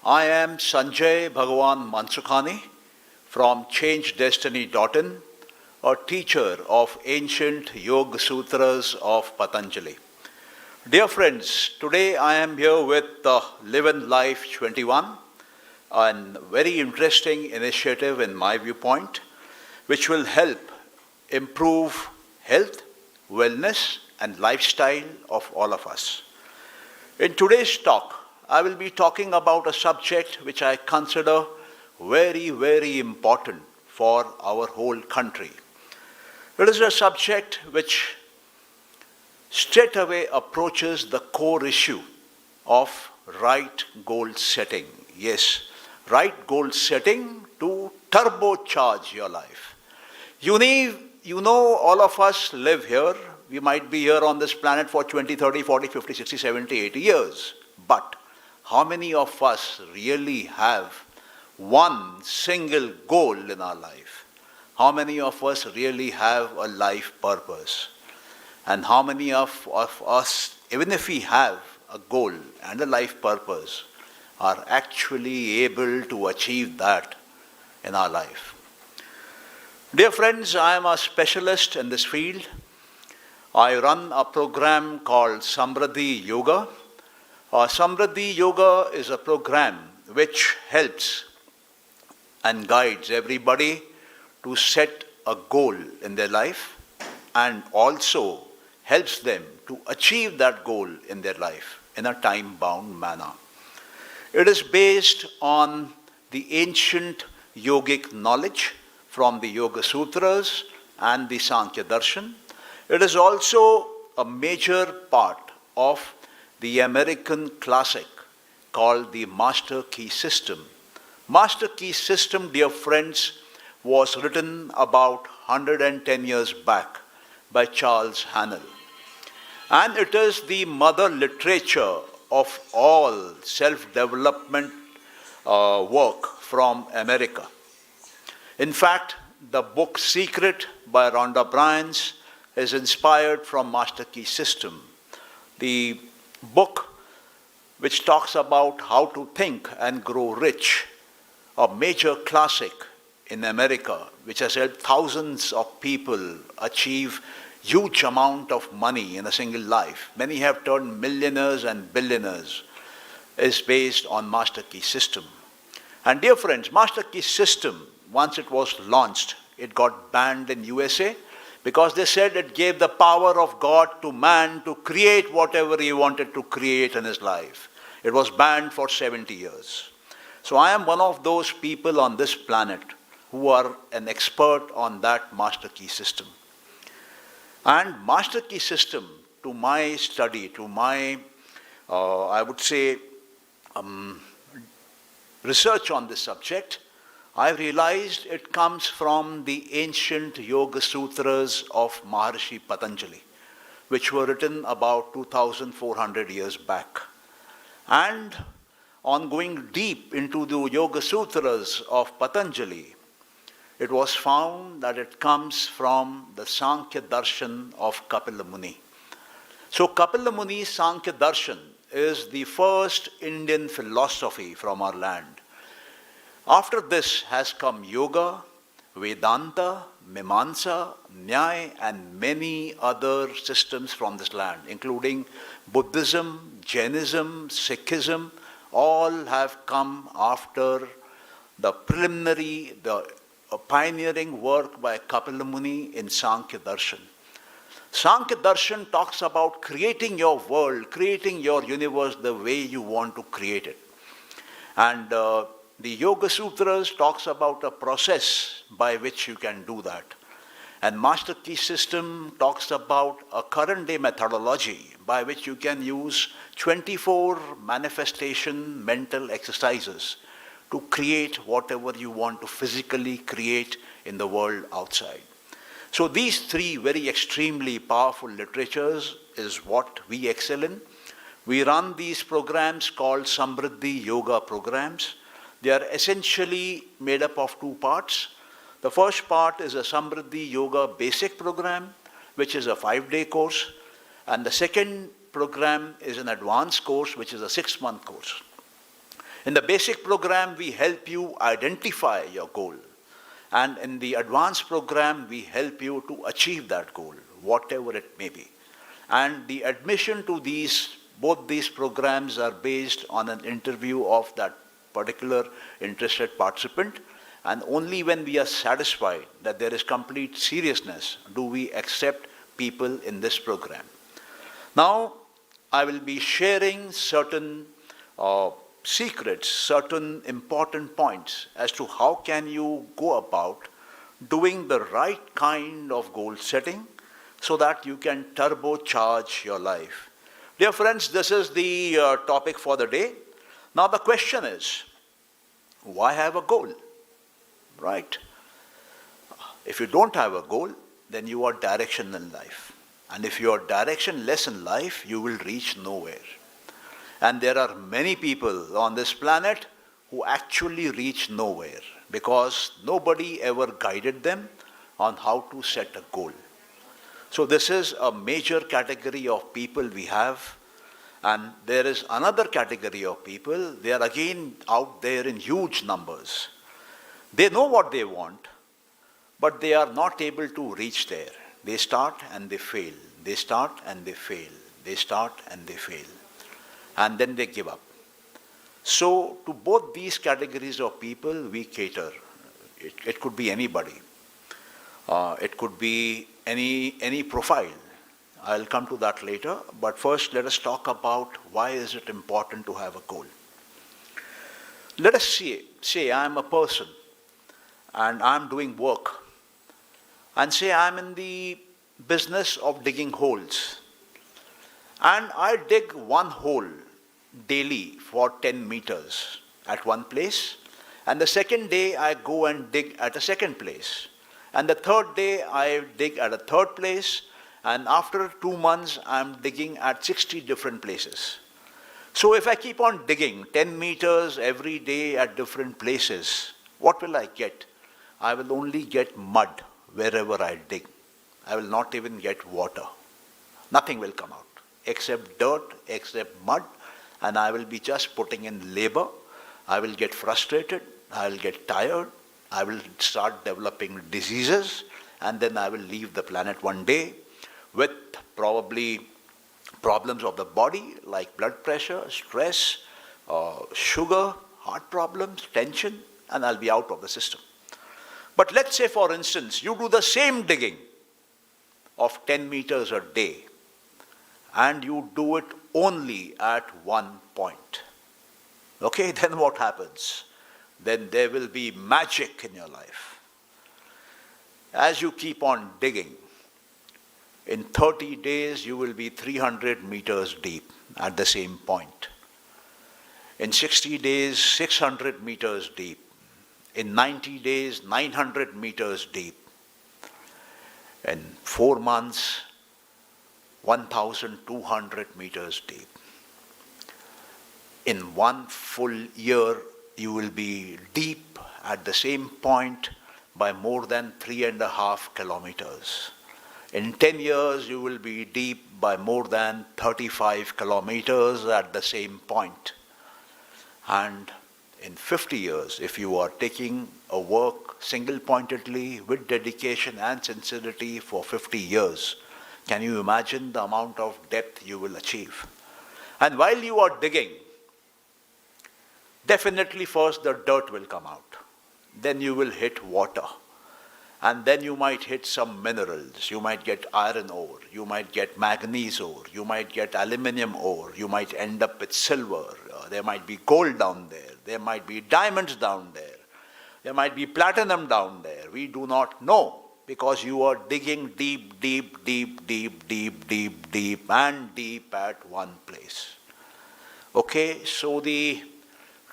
I am SANJAY BHAGWAN Mansukhani from ChangeDestiny.in, a teacher of ancient Yoga Sutras of Patanjali. Dear friends, today I am here with LIVEnLIFE 21, a very interesting initiative in my viewpoint, which will help improve health, wellness, and lifestyle of all of us. In today's talk, I will be talking about a subject which I consider very, very important for our whole country. It is a subject which straight away approaches the core issue of right goal setting. Yes, right goal setting to turbocharge your life. You know, all of us live here. We might be here on this planet for 20, 30, 40, 50, 60, 70, 80 years. But how many of us really have one single goal in our life? How many of us really have a life purpose? And how many of us, even if we have a goal and a life purpose, are actually able to achieve that in our life? Dear friends, I am a specialist in this field. I run a program called Samriddhi Yoga. Samriddhi Yoga is a program which helps and guides everybody to set a goal in their life and also helps them to achieve that goal in their life in a time-bound manner. It is based on the ancient yogic knowledge from the Yoga Sutras and the Sankhya Darshan. It is also a major part of the American classic called the Master Key System. Master Key System, dear friends, was written about 110 years back by Charles Haanel. And it is the mother literature of all self-development work from America. In fact, the book Secret by Rhonda Byrne is inspired from Master Key System. The book which talks about how to think and grow rich, a major classic in America, which has helped thousands of people achieve huge amount of money in a single life. Many have turned millionaires and billionaires, is based on Master Key System. And dear friends, Master Key System, once it was launched, it got banned in USA because they said it gave the power of God to man to create whatever he wanted to create in his life. It was banned for 70 years. So I am one of those people on this planet who are an expert on that Master Key System. And Master Key System, to my study, to my, I would say, research on this subject, I realized it comes from the ancient Yoga Sutras of Maharishi Patanjali, which were written about 2,400 years back. And on going deep into the Yoga Sutras of Patanjali, it was found that it comes from the Sankhya Darshan of Kapila Muni. So Kapila Muni's Sankhya Darshan is the first Indian philosophy from our land. After this has come Yoga, Vedanta, Mimamsa, Nyaya, and many other systems from this land, including Buddhism, Jainism, Sikhism. All have come after the preliminary, the pioneering work by Kapila Muni in Sankhya Darshan. Sankhya Darshan talks about creating your world, creating your universe the way you want to create it. And the Yoga Sutras talks about a process by which you can do that. And Master Key System talks about a current day methodology by which you can use 24 manifestation mental exercises to create whatever you want to physically create in the world outside. So these three very extremely powerful literatures is what we excel in. We run these programs called Samriddhi Yoga programs. They are essentially made up of two parts. The first part is a Samriddhi Yoga basic program, which is a 5-day course. And the second program is an advanced course, which is a 6-month course. In the basic program, we help you identify your goal. And in the advanced program, we help you to achieve that goal, whatever it may be. And the admission to both these programs are based on an interview of that particular interested participant. And only when we are satisfied that there is complete seriousness do we accept people in this program. Now, I will be sharing certain secrets, certain important points as to how can you go about doing the right kind of goal setting so that you can turbocharge your life. Dear friends, this is the topic for the day. Now the question is, why have a goal? Right? If you don't have a goal, then you are directionless in life. And if you are directionless in life, you will reach nowhere. And there are many people on this planet who actually reach nowhere because nobody ever guided them on how to set a goal. So this is a major category of people we have. And there is another category of people, they are again out there in huge numbers. They know what they want, but they are not able to reach there. They start and they fail. They start and they fail. They start and they fail. And then they give up. So to both these categories of people, we cater. It could be anybody. It could be any profile. I'll come to that later. But first, let us talk about why is it important to have a goal. Let us say I'm a person and I'm doing work. And say I'm in the business of digging holes. And I dig one hole daily for 10 meters at one place. And the second day I go and dig at a second place. And the third day I dig at a third place. And after 2 months I'm digging at 60 different places. So if I keep on digging 10 meters every day at different places, what will I get? I will only get mud wherever I dig. I will not even get water. Nothing will come out except dirt, except mud, and I will be just putting in labor. I will get frustrated, I will get tired, I will start developing diseases, and then I will leave the planet one day with probably problems of the body like blood pressure, stress, sugar, heart problems, tension, and I'll be out of the system. But let's say, for instance, you do the same digging of 10 meters a day, and you do it only at one point. Okay, then what happens? Then there will be magic in your life. As you keep on digging, in 30 days you will be 300 meters deep at the same point. In 60 days, 600 meters deep. In 90 days, 900 meters deep. In 4 months, 1,200 meters deep. In 1 full year, you will be deep at the same point by more than 3.5 kilometers. In 10 years, you will be deep by more than 35 kilometers at the same point. And in 50 years, if you are taking a work single-pointedly with dedication and sincerity for 50 years, can you imagine the amount of depth you will achieve? And while you are digging, definitely first the dirt will come out. Then you will hit water. And then you might hit some minerals. You might get iron ore. You might get manganese ore. You might get aluminium ore. You might end up with silver. There might be gold down there. There might be diamonds down there. There might be platinum down there. We do not know because you are digging deep, deep, deep, deep, deep, deep, deep, and deep at one place. Okay, so the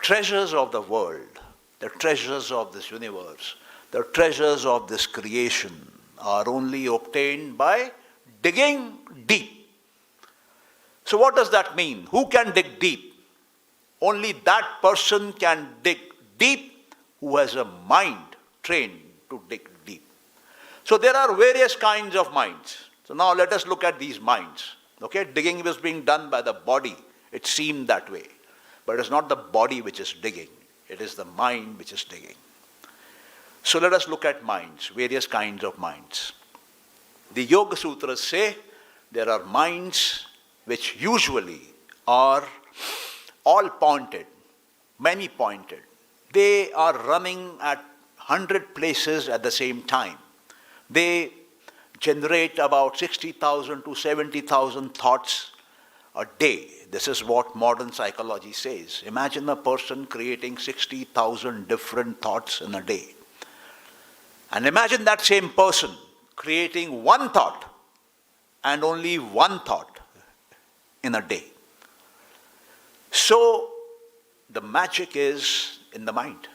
treasures of the world, the treasures of this universe, the treasures of this creation are only obtained by digging deep. So what does that mean? Who can dig deep? Only that person can dig deep who has a mind trained to dig deep. So there are various kinds of minds. So now let us look at these minds. Okay, digging was being done by the body. It seemed that way. But it's not the body which is digging. It is the mind which is digging. So let us look at minds, various kinds of minds. The Yoga Sutras say there are minds which usually are all pointed, many pointed. They are running at 100 places at the same time. They generate about 60,000 to 70,000 thoughts a day. This is what modern psychology says. Imagine a person creating 60,000 different thoughts in a day. And imagine that same person creating one thought and only one thought in a day. So the magic is in the mind.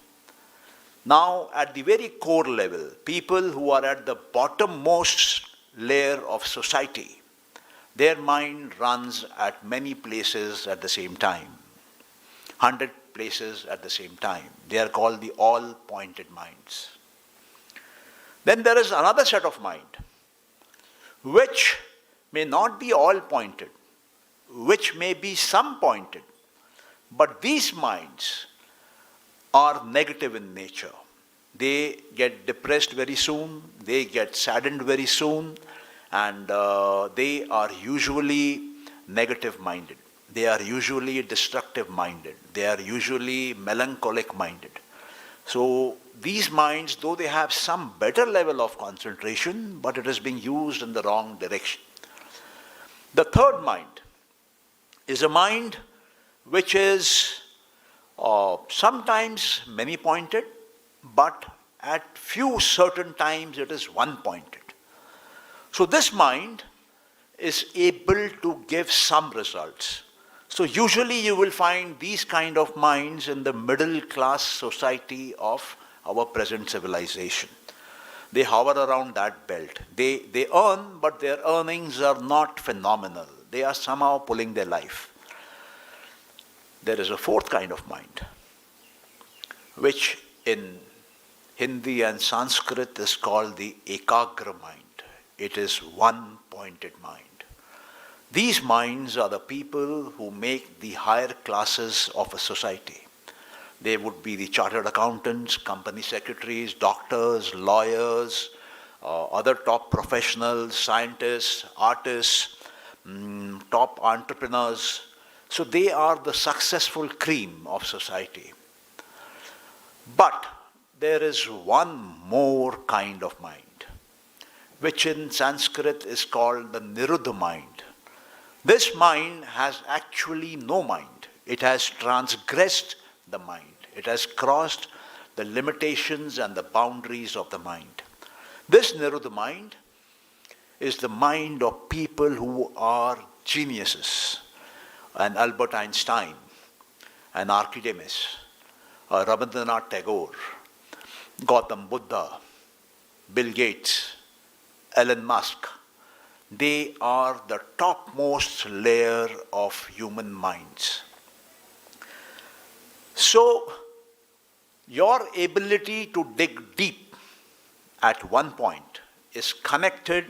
Now, at the very core level, people who are at the bottommost layer of society, their mind runs at many places at the same time. 100 places at the same time. They are called the all-pointed minds. Then there is another set of mind, which may not be all-pointed, which may be some-pointed, but these minds are negative in nature. They get depressed very soon, they get saddened very soon, and they are usually negative-minded. They are usually destructive-minded. They are usually melancholic-minded. So these minds, though they have some better level of concentration, but it is being used in the wrong direction. The third mind is a mind which is sometimes many-pointed, but at few certain times it is one-pointed. So this mind is able to give some results. So usually you will find these kind of minds in the middle class society of our present civilization. They hover around that belt. They earn, but their earnings are not phenomenal. They are somehow pulling their life. There is a fourth kind of mind, which in Hindi and Sanskrit is called the Ekagra mind. It is one-pointed mind. These minds are the people who make the higher classes of a society. They would be the chartered accountants, company secretaries, doctors, lawyers, other top professionals, scientists, artists, top entrepreneurs. So they are the successful cream of society. But there is one more kind of mind, which in Sanskrit is called the Niruddha mind. This mind has actually no mind. It has transgressed the mind. It has crossed the limitations and the boundaries of the mind. This Niruddha mind is the mind of people who are geniuses. An Albert Einstein, an Archimedes, a Rabindranath Tagore, Gautam Buddha, Bill Gates, Elon Musk. They are the topmost layer of human minds. So, your ability to dig deep at one point is connected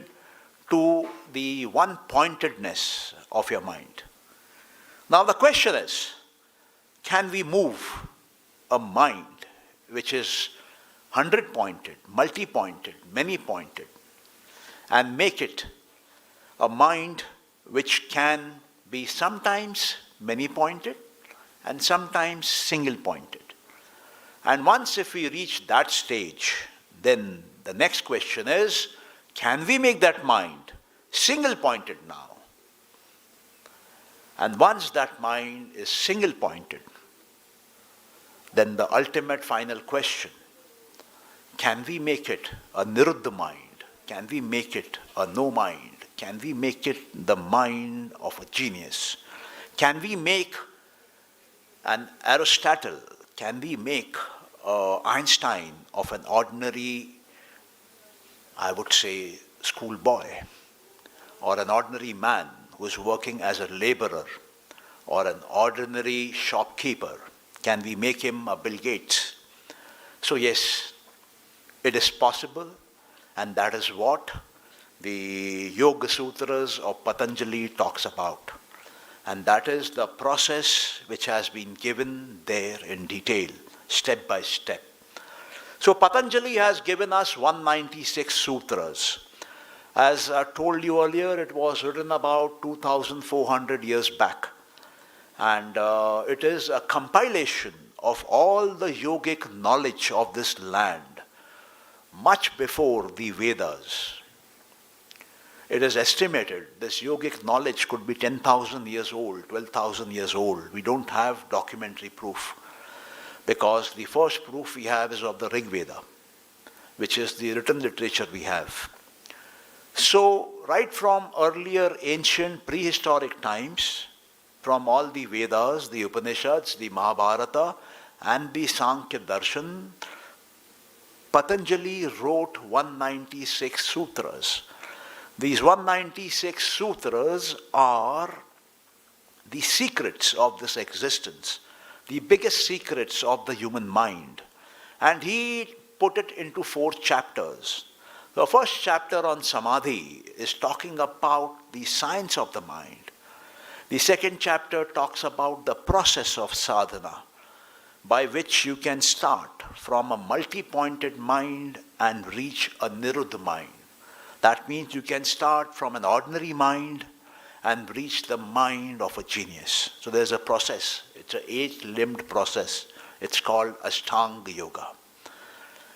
to the one-pointedness of your mind. Now the question is, can we move a mind which is 100-pointed, multi-pointed, many-pointed, and make it a mind which can be sometimes many-pointed and sometimes single-pointed? And once if we reach that stage, then the next question is, can we make that mind single-pointed now? And once that mind is single-pointed, then the ultimate final question, can we make it a Niruddha mind? Can we make it a no mind? Can we make it the mind of a genius? Can we make an Aristotle? Can we make Einstein of an ordinary, I would say, schoolboy, or an ordinary man who is working as a laborer, or an ordinary shopkeeper? Can we make him a Bill Gates? So yes, it is possible, and that is what the Yoga Sutras of Patanjali talks about. And that is the process which has been given there in detail, step by step. So Patanjali has given us 196 sutras. As I told you earlier, it was written about 2,400 years back. And it is a compilation of all the yogic knowledge of this land, much before the Vedas. It is estimated this yogic knowledge could be 10,000 years old, 12,000 years old. We don't have documentary proof, because the first proof we have is of the Rig Veda, which is the written literature we have. So, right from earlier ancient prehistoric times, from all the Vedas, the Upanishads, the Mahabharata, and the Sankhya Darshan, Patanjali wrote 196 sutras. These 196 sutras are the secrets of this existence, the biggest secrets of the human mind. And he put it into 4 chapters. The first chapter on Samadhi is talking about the science of the mind. The second chapter talks about the process of sadhana, by which you can start from a multi-pointed mind and reach a niruddha mind. That means you can start from an ordinary mind and reach the mind of a genius. So there's a process. It's an 8-limbed process. It's called Ashtanga Yoga.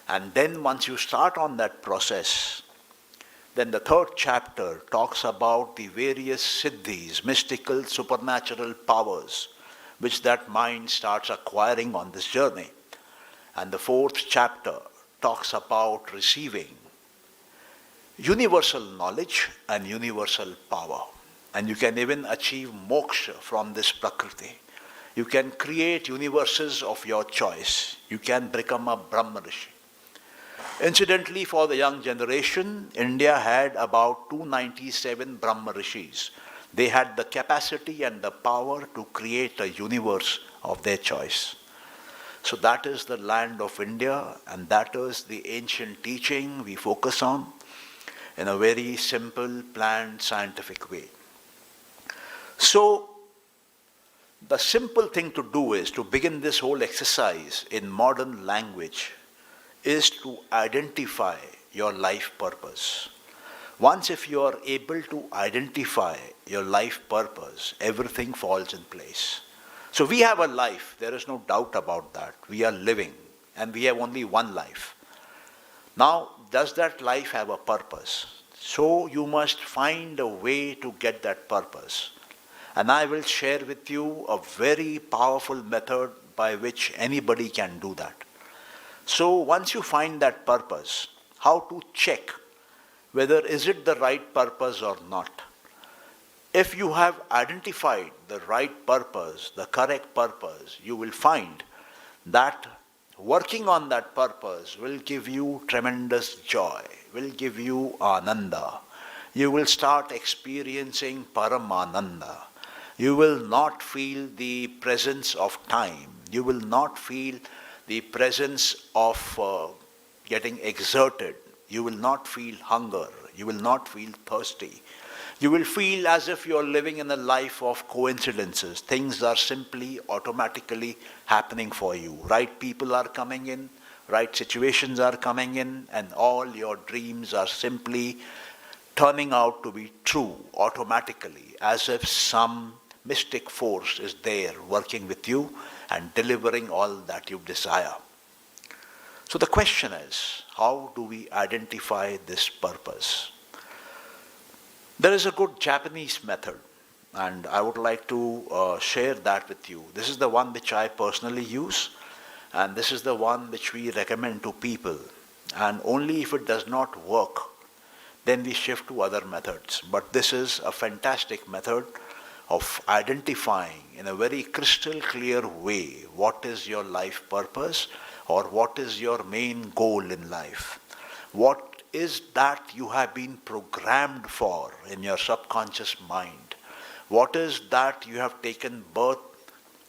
And then once you start on that process, then the third chapter talks about the various siddhis, mystical, supernatural powers, which that mind starts acquiring on this journey. And the fourth chapter talks about receiving universal knowledge and universal power. And you can even achieve moksha from this prakriti. You can create universes of your choice. You can become a Brahma Rishi. Incidentally, for the young generation, India had about 297 Brahma Rishis. They had the capacity and the power to create a universe of their choice. So that is the land of India, and that is the ancient teaching we focus on in a very simple, planned, scientific way. So, the simple thing to do is to begin this whole exercise in modern language is to identify your life purpose. Once if you are able to identify your life purpose, everything falls in place. So we have a life, there is no doubt about that. We are living and we have only one life. Now, does that life have a purpose? So you must find a way to get that purpose. And I will share with you a very powerful method by which anybody can do that. So once you find that purpose, how to check whether is it the right purpose or not. If you have identified the right purpose, the correct purpose, you will find that working on that purpose will give you tremendous joy, will give you ananda. You will start experiencing paramananda. You will not feel the presence of time. You will not feel the presence of getting exerted. You will not feel hunger. You will not feel thirsty. You will feel as if you are living in a life of coincidences. Things are simply automatically happening for you. Right people are coming in, right situations are coming in, and all your dreams are simply turning out to be true automatically, as if some mystic force is there working with you and delivering all that you desire. So the question is, how do we identify this purpose? There is a good Japanese method, and I would like to share that with you. This is the one which I personally use, and this is the one which we recommend to people. And only if it does not work, then we shift to other methods. But this is a fantastic method of identifying in a very crystal clear way what is your life purpose or what is your main goal in life. What is that you have been programmed for in your subconscious mind? What is that you have taken birth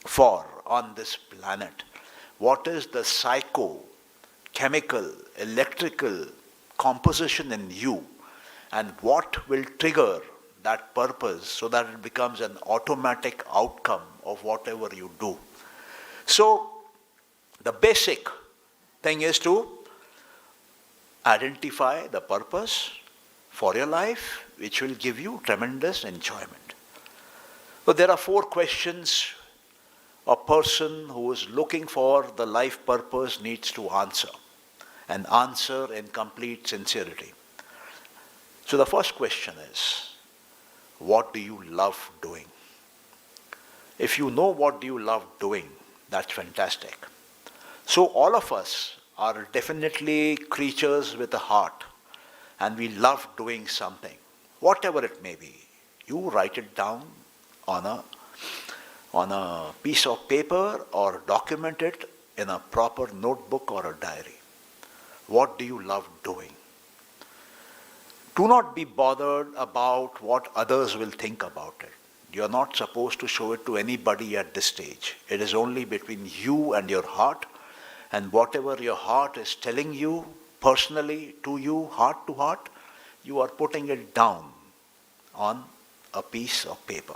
for on this planet? What is the psycho, chemical, electrical composition in you? And what will trigger that purpose so that it becomes an automatic outcome of whatever you do. So, the basic thing is to identify the purpose for your life, which will give you tremendous enjoyment. So, there are 4 questions a person who is looking for the life purpose needs to answer, and answer in complete sincerity. So the first question is, what do you love doing? If you know what do you love doing, that's fantastic. So all of us are definitely creatures with a heart, and we love doing something, whatever it may be. You write it down on a piece of paper or document it in a proper notebook or a diary. What do you love doing? Do not be bothered about what others will think about it. You are not supposed to show it to anybody at this stage. It is only between you and your heart, and whatever your heart is telling you personally to you, heart to heart, you are putting it down on a piece of paper.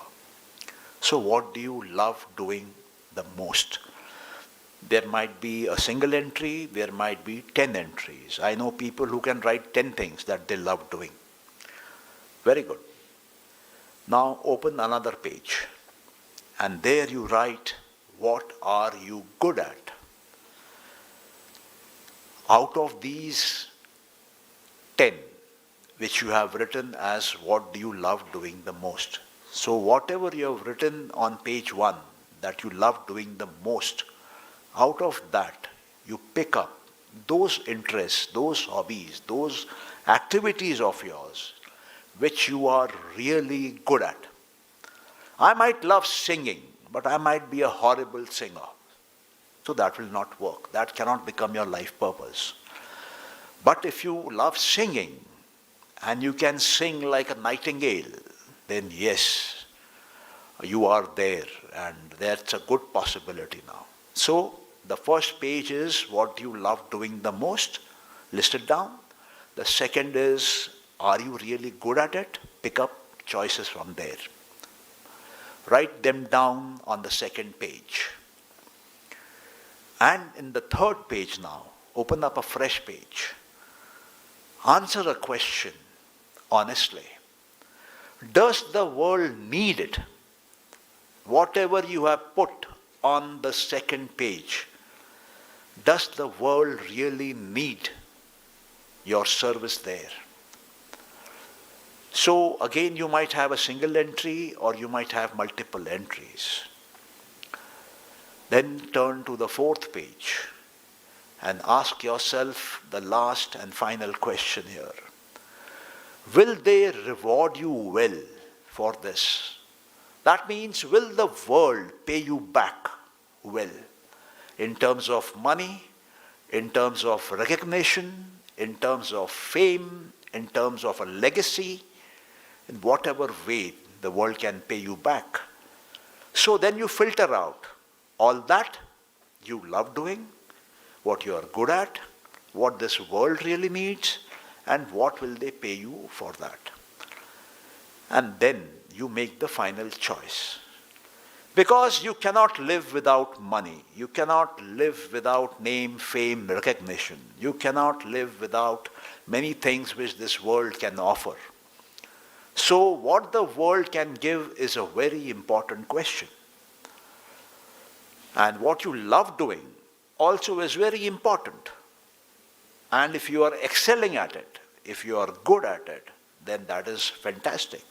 So what do you love doing the most? There might be a single entry, there might be 10 entries. I know people who can write 10 things that they love doing. Very good. Now open another page, and there you write, what are you good at? Out of these 10, which you have written as what do you love doing the most. So whatever you have written on page 1 that you love doing the most, out of that you pick up those interests, those hobbies, those activities of yours which you are really good at. I might love singing, but I might be a horrible singer. So that will not work. That cannot become your life purpose. But if you love singing and you can sing like a nightingale, then yes, you are there, and that's a good possibility now. So the first page is what you love doing the most, list it down. The second is, are you really good at it? Pick up choices from there. Write them down on the second page. And in the third page now, open up a fresh page. Answer a question honestly. Does the world need it? Whatever you have put on the second page, does the world really need your service there? So again, you might have a single entry or you might have multiple entries. Then turn to the fourth page and ask yourself the last and final question here. Will they reward you well for this? That means, will the world pay you back well in terms of money, in terms of recognition, in terms of fame, in terms of a legacy, in whatever way the world can pay you back. So then you filter out all that you love doing, what you are good at, what this world really needs, and what will they pay you for that. And then you make the final choice. Because you cannot live without money. You cannot live without name, fame, recognition. You cannot live without many things which this world can offer. So what the world can give is a very important question. And what you love doing also is very important. And if you are excelling at it, if you are good at it, then that is fantastic.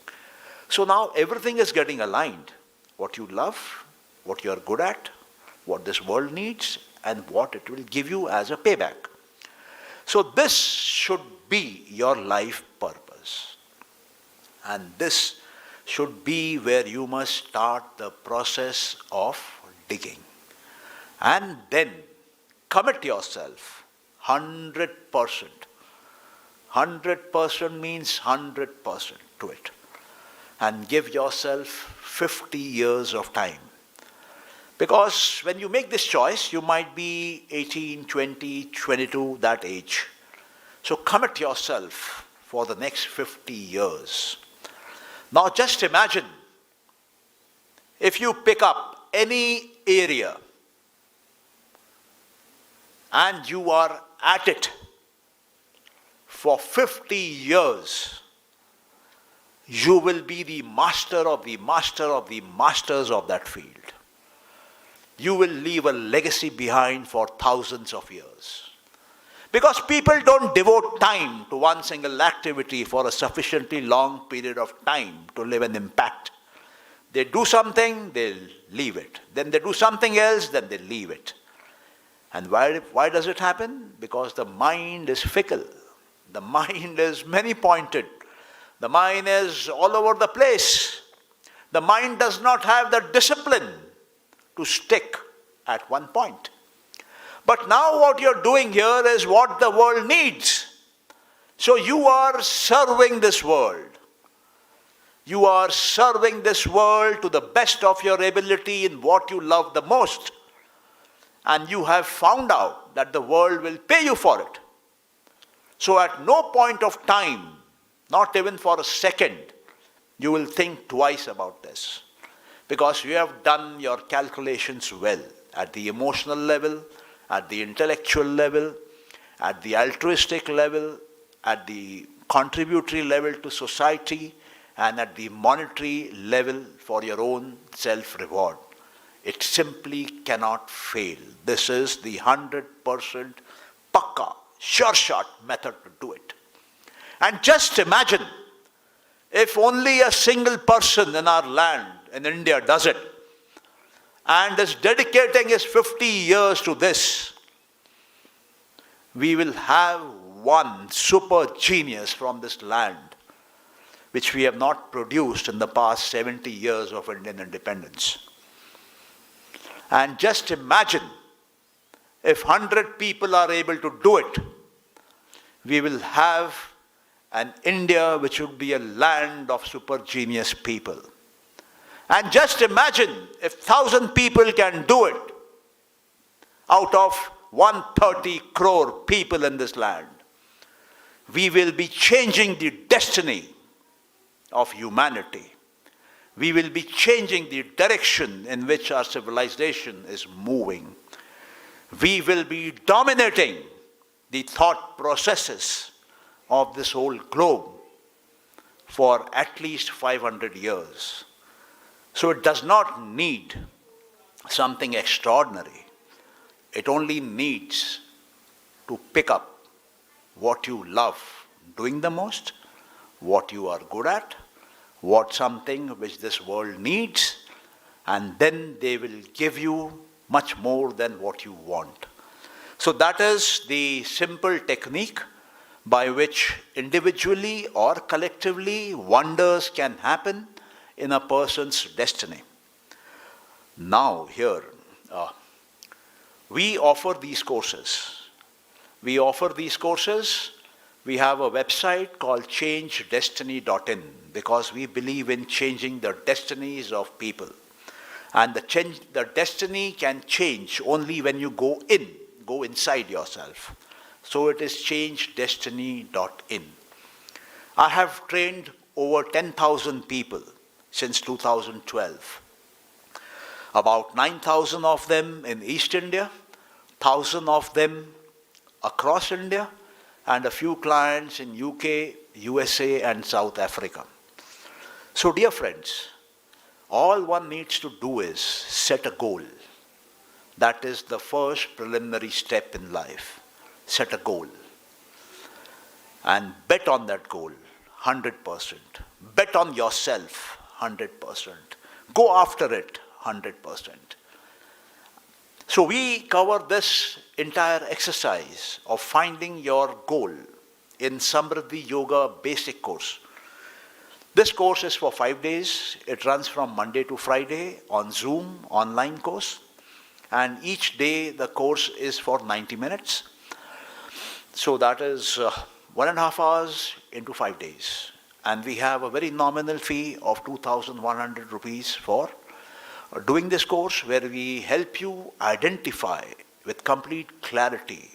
So now everything is getting aligned. What you love, what you are good at, what this world needs, and what it will give you as a payback. So this should be your life purpose. And this should be where you must start the process of digging. And then commit yourself 100%. 100% means 100% to it. And give yourself 50 years of time. Because when you make this choice, you might be 18, 20, 22, that age. So commit yourself for the next 50 years. Now just imagine if you pick up any area and you are at it for 50 years, you will be the master of the master of the masters of that field. You will leave a legacy behind for thousands of years. Because people don't devote time to one single activity for a sufficiently long period of time to leave an impact. They do something, they'll leave it. Then they do something else, then they leave it. And why does it happen? Because the mind is fickle. The mind is many-pointed. The mind is all over the place. The mind does not have the discipline to stick at one point. But now what you're doing here is what the world needs. So you are serving this world. You are serving this world to the best of your ability in what you love the most. And you have found out that the world will pay you for it. So at no point of time, not even for a second, you will think twice about this. Because you have done your calculations well at the emotional level, at the intellectual level, at the altruistic level, at the contributory level to society, and at the monetary level for your own self-reward. It simply cannot fail. This is the 100% pakka, sure shot method to do it. And just imagine if only a single person in our land, in India, does it, and is dedicating his 50 years to this, we will have one super genius from this land, which we have not produced in the past 70 years of Indian independence. And just imagine if 100 people are able to do it, we will have an India which would be a land of super genius people. And just imagine if 1,000 people can do it out of 130 crore people in this land. We will be changing the destiny of humanity. We will be changing the direction in which our civilization is moving. We will be dominating the thought processes of this whole globe for at least 500 years. So it does not need something extraordinary. It only needs to pick up what you love doing the most, what you are good at, what something which this world needs, and then they will give you much more than what you want. So that is the simple technique by which individually or collectively wonders can happen in a person's destiny. Now here, we offer these courses. We offer these courses. We have a website called changedestiny.in because we believe in changing the destinies of people. And the destiny can change only when you go inside yourself. So it is changedestiny.in. I have trained over 10,000 people since 2012. About 9,000 of them in East India, 1,000 of them across India, and a few clients in UK, USA, and South Africa. So dear friends, all one needs to do is set a goal. That is the first preliminary step in life. Set a goal. And bet on that goal, 100%. Bet on yourself, 100%. Go after it, 100%. So we cover this entire exercise of finding your goal in Samriddhi Yoga basic course. This course is for 5 days. It runs from Monday to Friday on Zoom, online course. And each day the course is for 90 minutes. So that is 1.5 hours into 5 days. And we have a very nominal fee of 2,100 rupees for doing this course, where we help you identify with complete clarity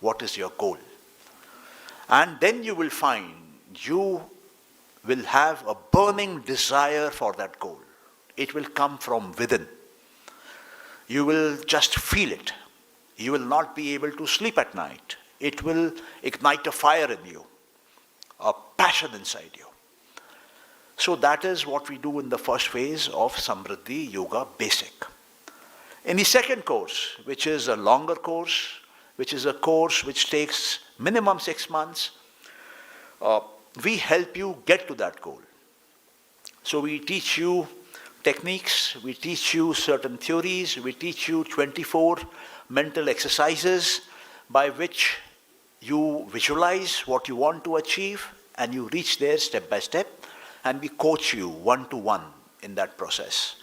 what is your goal. And then you will find you will have a burning desire for that goal. It will come from within. You will just feel it. You will not be able to sleep at night. It will ignite a fire in you, a passion inside you. So that is what we do in the first phase of Samriddhi Yoga Basic. In the second course, which is a longer course, which is a course which takes minimum 6 months, we help you get to that goal. So we teach you techniques, we teach you certain theories, we teach you 24 mental exercises by which you visualize what you want to achieve and you reach there step by step, and we coach you one-to-one in that process.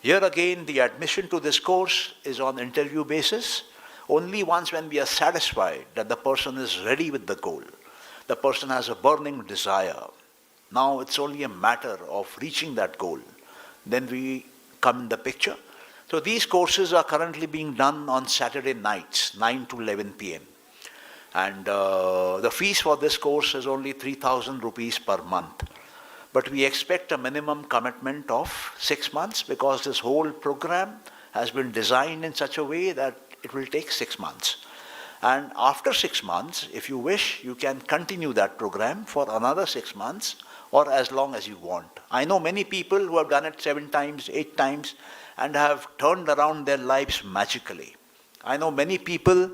Here again, the admission to this course is on interview basis. Only once when we are satisfied that the person is ready with the goal, the person has a burning desire. Now it's only a matter of reaching that goal. Then we come in the picture. So these courses are currently being done on Saturday nights, 9 to 11 p.m. And the fees for this course is only 3,000 rupees per month. But we expect a minimum commitment of 6 months because this whole program has been designed in such a way that it will take 6 months. And after 6 months, if you wish, you can continue that program for another 6 months or as long as you want. I know many people who have done it 7 times, 8 times and have turned around their lives magically. I know many people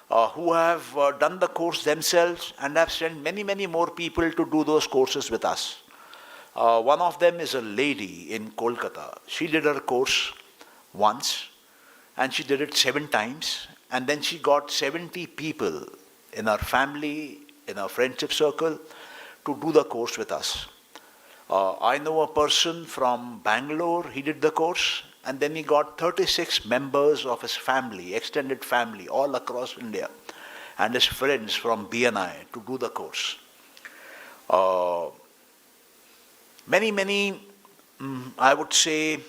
who have done the course themselves and have sent many, many more people to do those courses with us. One of them is a lady in Kolkata. She did her course once and she did it 7 times, and then she got 70 people in her family, in her friendship circle to do the course with us. I know a person from Bangalore, he did the course, and then he got 36 members of his family, extended family, all across India, and his friends from BNI to do the course. Many, I would say,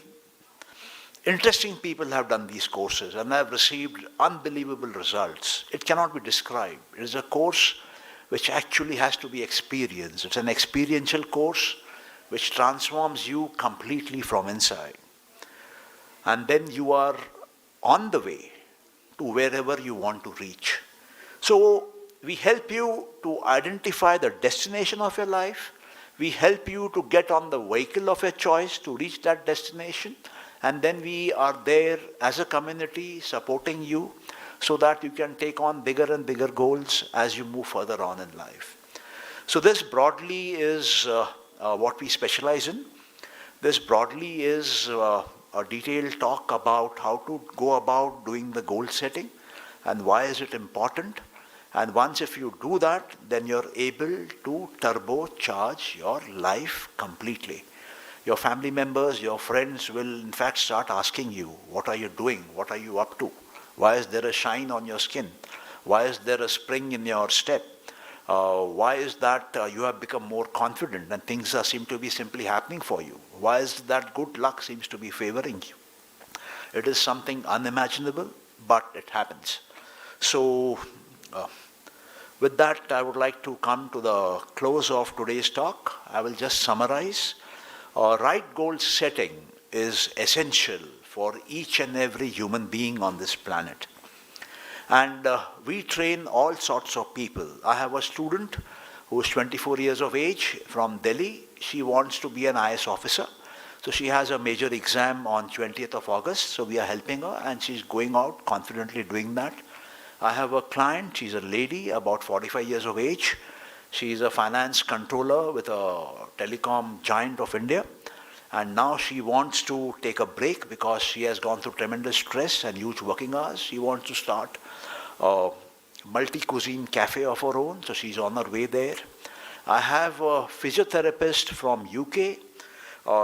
interesting people have done these courses and have received unbelievable results. It cannot be described. It is a course which actually has to be experienced. It's an experiential course which transforms you completely from inside. And then you are on the way to wherever you want to reach. So we help you to identify the destination of your life. We help you to get on the vehicle of your choice to reach that destination. And then we are there as a community supporting you so that you can take on bigger and bigger goals as you move further on in life. So this broadly is what we specialize in. This broadly is a detailed talk about how to go about doing the goal setting and why is it important. And once if you do that, then you're able to turbocharge your life completely. Your family members, your friends will in fact start asking you, what are you doing? What are you up to? Why is there a shine on your skin? Why is there a spring in your step? Why is that you have become more confident and things seem to be simply happening for you? Why is that good luck seems to be favoring you? It is something unimaginable, but it happens. So with that, I would like to come to the close of today's talk. I will just summarize. Right goal setting is essential for each and every human being on this planet. And we train all sorts of people. I have a student who is 24 years of age from Delhi. She wants to be an IS officer. So she has a major exam on 20th of August. So we are helping her and she's going out confidently doing that. I have a client, she's a lady about 45 years of age. She is a finance controller with a telecom giant of India. And now she wants to take a break because she has gone through tremendous stress and huge working hours. She wants to start a multi-cuisine cafe of her own. So she's on her way there. I have a physiotherapist from UK.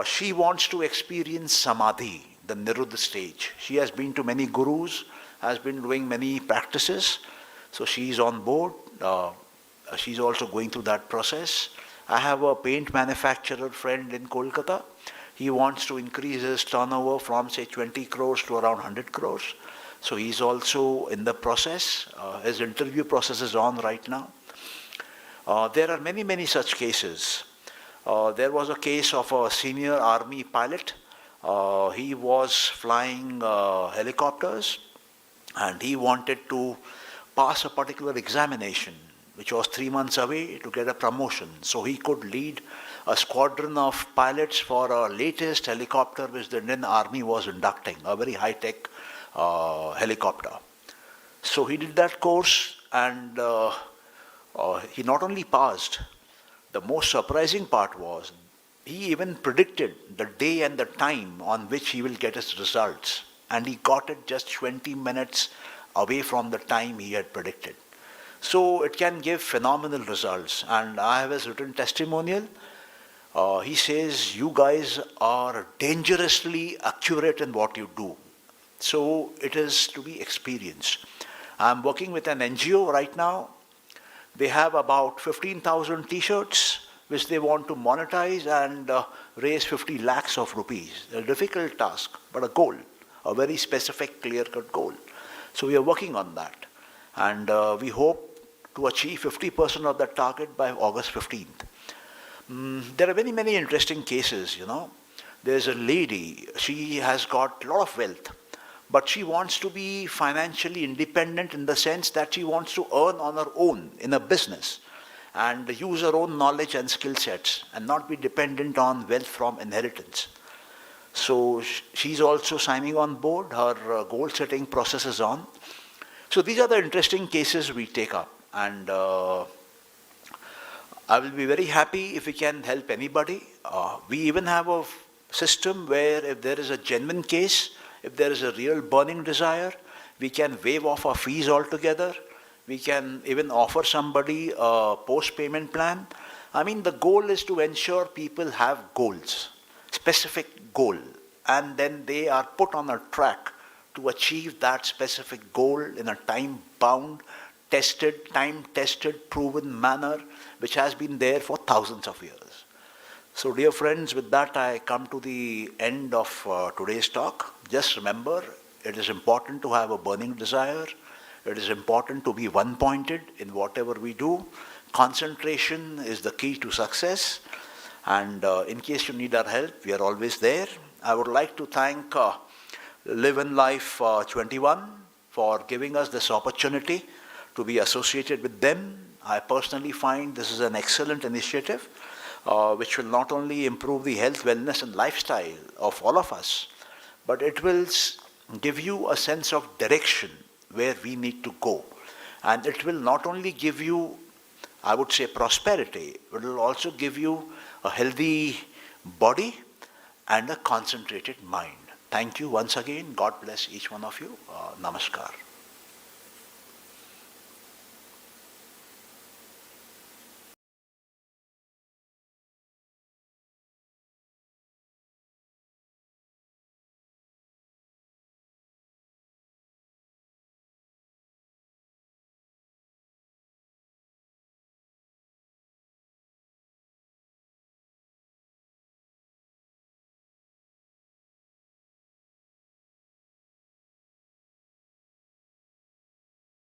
She wants to experience Samadhi, the Niruddha stage. She has been to many gurus, has been doing many practices. So she's on board. She's also going through that process. I have a paint manufacturer friend in Kolkata. He wants to increase his turnover from say 20 crores to around 100 crores. So he's also in the process. His interview process is on right now. There are many such cases. There was a case of a senior army pilot. He was flying helicopters and he wanted to pass a particular examination which was 3 months away to get a promotion. So he could lead a squadron of pilots for a latest helicopter which the Indian Army was inducting, a very high-tech helicopter. So he did that course and he not only passed, the most surprising part was he even predicted the day and the time on which he will get his results. And he got it just 20 minutes away from the time he had predicted. So it can give phenomenal results. And I have his written testimonial. He says, you guys are dangerously accurate in what you do. So it is to be experienced. I'm working with an NGO right now. They have about 15,000 t-shirts which they want to monetize and raise 50 lakhs of rupees. A difficult task, but a goal, a very specific, clear-cut goal. So we are working on that. And we hope to achieve 50% of that target by August 15th. There are many, many interesting cases, you know. There's a lady, she has got a lot of wealth, but she wants to be financially independent in the sense that she wants to earn on her own in a business and use her own knowledge and skill sets and not be dependent on wealth from inheritance. So she's also signing on board, her goal setting process is on. So these are the interesting cases we take up, and I will be very happy if we can help anybody. We even have a system where if there is a genuine case, if there is a real burning desire, we can waive off our fees altogether. We can even offer somebody a post-payment plan. I mean, the goal is to ensure people have goals, specific goal, and then they are put on a track to achieve that specific goal in a time-bound, time-tested, proven manner, which has been there for thousands of years. So, dear friends, with that I come to the end of today's talk. Just remember, it is important to have a burning desire. It is important to be one-pointed in whatever we do. Concentration is the key to success. And in case you need our help, we are always there. I would like to thank LIVEnLIFE 21 for giving us this opportunity to be associated with them. I personally find this is an excellent initiative which will not only improve the health, wellness and lifestyle of all of us, but it will give you a sense of direction where we need to go. And it will not only give you, I would say, prosperity, but it will also give you a healthy body and a concentrated mind. Thank you once again. God bless each one of you. Namaskar.